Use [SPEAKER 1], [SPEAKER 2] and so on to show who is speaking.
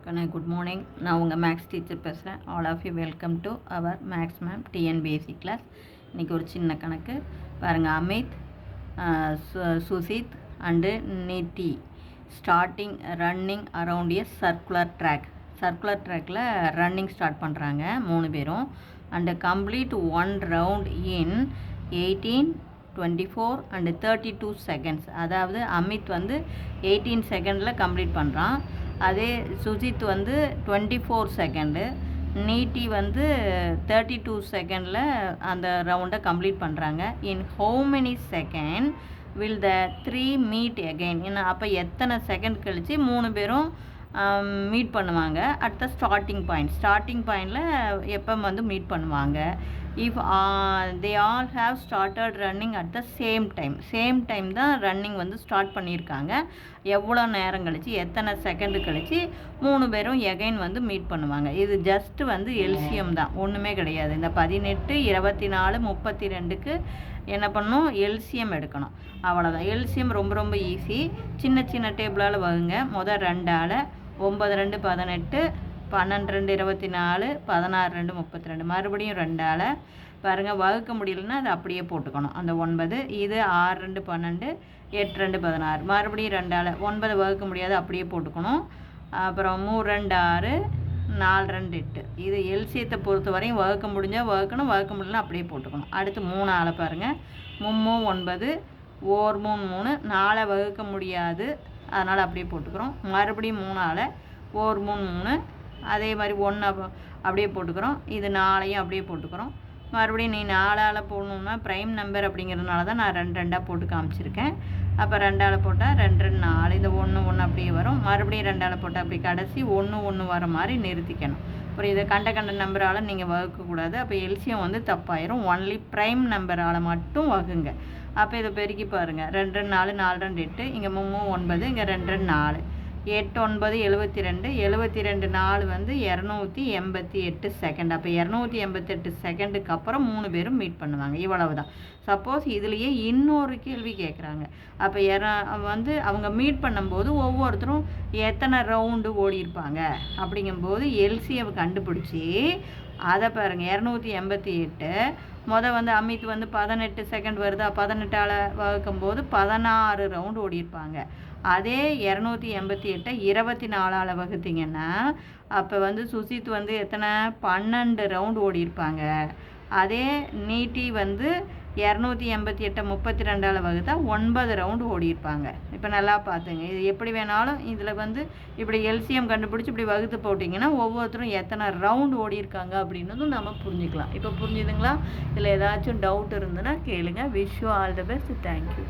[SPEAKER 1] Good morning. நான் உங்கள் maths teacher பேசுகிறேன். All of you welcome to our maths ma'am TNPSC class. இன்றைக்கி ஒரு சின்ன கணக்கு பாருங்கள். Amit, Suchit and Nidhi starting running around a circular ட்ராக்கில் ரன்னிங் ஸ்டார்ட் பண்ணுறாங்க 3 பேரும். And complete 1 round in 18, 24 and 32 seconds. அதாவது அமித் வந்து 18 செகண்டில் கம்ப்ளீட் பண்ணுறான். அதே சுஜித் வந்து 24 செகண்டு, நீட்டி வந்து 32 செகண்டில் அந்த ரவுண்டை கம்ப்ளீட் பண்ணுறாங்க. In how many second will the 3 meet again? ஏன்னா அப்போ எத்தனை செகண்ட் கழித்து 3 பேரும் மீட் பண்ணுவாங்க அட் த ஸ்டார்டிங் பாயிண்டில் எப்போ வந்து மீட் பண்ணுவாங்க? If they all have started running at the same time தான் ரன்னிங் வந்து ஸ்டார்ட் பண்ணியிருக்காங்க. எவ்வளோ நேரம் கழித்து எத்தனை செகண்டு கழித்து 3 பேரும் எகைன் வந்து மீட் பண்ணுவாங்க. இது ஜஸ்ட்டு வந்து எல்சிஎம் தான், ஒன்றுமே கிடையாது. இந்த 18, 24, 32க்கு என்ன பண்ணணும்? எல்சிஎம் எடுக்கணும், அவ்வளோதான். எல்சிஎம் ரொம்ப ரொம்ப ஈஸி. சின்ன டேபிளால் வகுங்க. முதல் 2ஆல் 9 2 18, 12 2 24, 16 2 32. மறுபடியும் 2ஆல் பாருங்கள். வகுக்க முடியலன்னா அதை அப்படியே போட்டுக்கணும் அந்த 9. இது 6 2 12, 8 2 16. மறுபடியும் 2ஆல் 9 வகுக்க முடியாது, அப்படியே போட்டுக்கணும். அப்புறம் 3 2 6, 4 2 8. இது எல்சியத்தை பொறுத்த வரையும் வகுக்க முடிஞ்சால் வகுக்கணும், வகுக்க முடியலன்னா அப்படியே போட்டுக்கணும். அடுத்து 3ஆல் பாருங்கள். 3 9, 1 3 3. 4 வகுக்க முடியாது, அதனால் அப்படியே போட்டுக்கிறோம். மறுபடியும் 3ஆல் 1 3 3. அதே மாதிரி 1 அப்படியே போட்டுக்கிறோம். இது 4ஐயும் அப்படியே போட்டுக்கிறோம். மறுபடியும் நீ 4ஆல் போடணுன்னா ப்ரைம் நம்பர் அப்படிங்கிறதுனால தான் நான் 2 2 போட்டு காமிச்சிருக்கேன். அப்போ 2ஆல் போட்டால் 2 2 4. இந்த 1 1 அப்படியே வரும். மறுபடியும் 2ஆல் போட்டால் அப்படி கடைசி 1 1 வர மாதிரி நிறுத்திக்கணும். அப்புறம் இதை கண்ட நம்பரால் நீங்கள் வகுக்கக்கூடாது. அப்போ எல்சியம் வந்து தப்பாயிரும். ஒன்லி ப்ரைம் நம்பரால் மட்டும் வகுங்க. அப்போ இதை பெருக்கி பாருங்கள். 2 2 4, 4 2 8. இங்கே 3 9, இங்கே 2 2 4. 8 9 72, 72 4 வந்து 288 செகண்ட். அப்போ 288 செகண்டுக்கு அப்புறம் 3 பேரும் மீட் பண்ணுவாங்க. இவ்வளவு தான். சப்போஸ் இதுலேயே இன்னொரு கேள்வி கேட்குறாங்க. அப்போ வந்து அவங்க மீட் பண்ணும்போது ஒவ்வொருத்தரும் எத்தனை ரவுண்டு ஓடியிருப்பாங்க அப்படிங்கும்போது எல்சியை கண்டுபிடிச்சி அதை பாருங்கள். 288 வந்து அமித் வந்து 18 செகண்ட் வருதா, 18ஆல் வகுக்கும்போது 16 ரவுண்டு ஓடியிருப்பாங்க. அதே 288 24ஆல் வகுத்திங்கன்னா அப்போ வந்து சுசித் வந்து எத்தனை 12 ரவுண்டு ஓடியிருப்பாங்க. அதே நீட்டி வந்து 288 32ஆல் வகுத்தா 9 ரவுண்டு ஓடியிருப்பாங்க. இப்போ நல்லா பார்த்துங்க. இது எப்படி வேணாலும் இதில் வந்து இப்படி எல்சிஎம் கண்டுபிடிச்சி இப்படி வகுத்து போட்டிங்கன்னா ஒவ்வொருத்தரும் எத்தனை ரவுண்டு ஓடியிருக்காங்க அப்படின்னதும் நம்ம புரிஞ்சுக்கலாம். இப்போ புரிஞ்சுதுங்களா? இதில் ஏதாச்சும் டவுட் இருந்ததுன்னா கேளுங்க. Wish you all the best. Thank you.